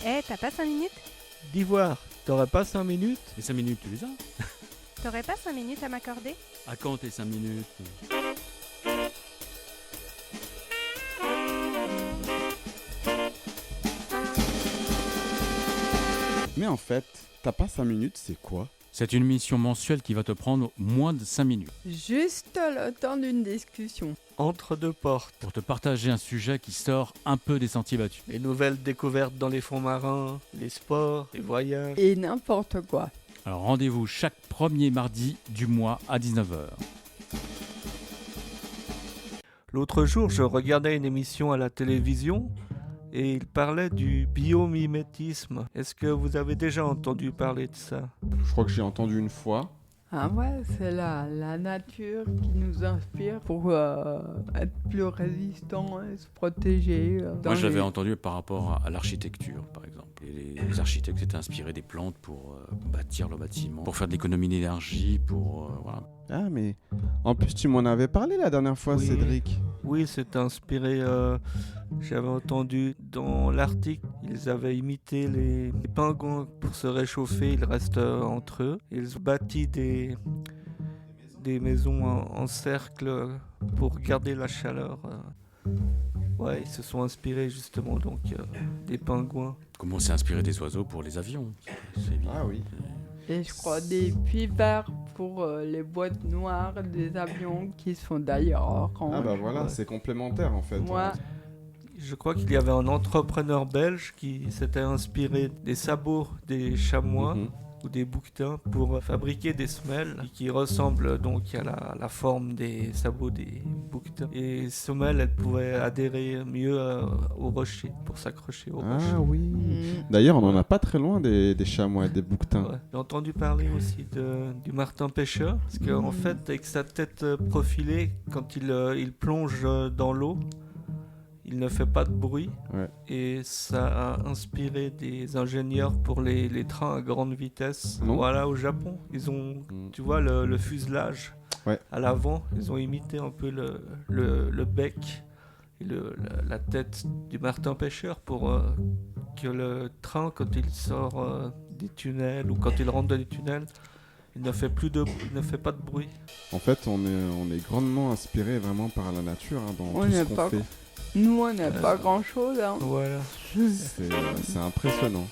T'as pas 5 minutes? D'Ivoire, t'aurais pas 5 minutes? Les 5 minutes, tu les as? T'aurais pas 5 minutes à m'accorder? À quand tes 5 minutes? Mais en fait, t'as pas 5 minutes, c'est quoi? C'est une mission mensuelle qui va te prendre moins de 5 minutes Juste le temps d'une discussion. Entre deux portes. pour te partager un sujet qui sort un peu des sentiers battus. Les nouvelles découvertes dans les fonds marins, les sports, les voyages. Et n'importe quoi. Alors rendez-vous chaque premier mardi du mois à 19h. L'autre jour, je regardais une émission à la télévision et il parlait du biomimétisme. Est-ce que vous avez déjà entendu parler de ça? Je crois que j'ai entendu une fois. Ah ouais, c'est la nature qui nous inspire pour être plus résistant et se protéger. Moi je l'avais entendu par rapport à l'architecture par exemple. Et les architectes s'étaient inspirés des plantes pour bâtir le bâtiment, pour faire de l'économie d'énergie, pour... voilà. Ah mais en plus tu m'en avais parlé la dernière fois, Oui. Cédric. Oui, c'est inspiré, j'avais entendu dans l'Arctique, ils avaient imité les pingouins pour se réchauffer, ils restent entre eux. Ils ont bâti des maisons en cercle pour garder la chaleur. Ouais, ils se sont inspirés justement donc des pingouins. Comment on s'est inspiré des oiseaux pour les avions? C'est évident. Ah oui. Et je crois des puits verts pour les boîtes noires des avions qui sont d'ailleurs orange. Ah bah voilà, Ouais. c'est complémentaire en fait. Ouais. Je crois qu'il y avait un entrepreneur belge qui s'était inspiré des sabots des chamois. Mhm. Ou des bouquetins pour fabriquer des semelles qui ressemblent donc à la forme des sabots des bouquetins. Et ces semelles, elles pouvaient adhérer mieux au rocher pour s'accrocher au rocher. Ah oui. Mm. D'ailleurs, on en a pas très loin des chamois et des bouquetins. Ouais. J'ai entendu parler aussi du martin pêcheur, parce qu'en fait, avec sa tête profilée, quand il plonge dans l'eau, il ne fait pas de bruit. Ouais. Et ça a inspiré des ingénieurs pour les trains à grande vitesse. Non. Voilà, au Japon, ils ont, Mm. tu vois, le fuselage Ouais. à l'avant. Ils ont imité un peu le bec et la tête du martin pêcheur pour que le train, quand il sort des tunnels ou quand il rentre dans les tunnels, il ne fait pas de bruit. En fait, on est grandement inspiré vraiment par la nature hein, dans On tout n'est ce qu'on pas fait. Nous, on n'a pas grand-chose. Hein. Voilà. C'est impressionnant.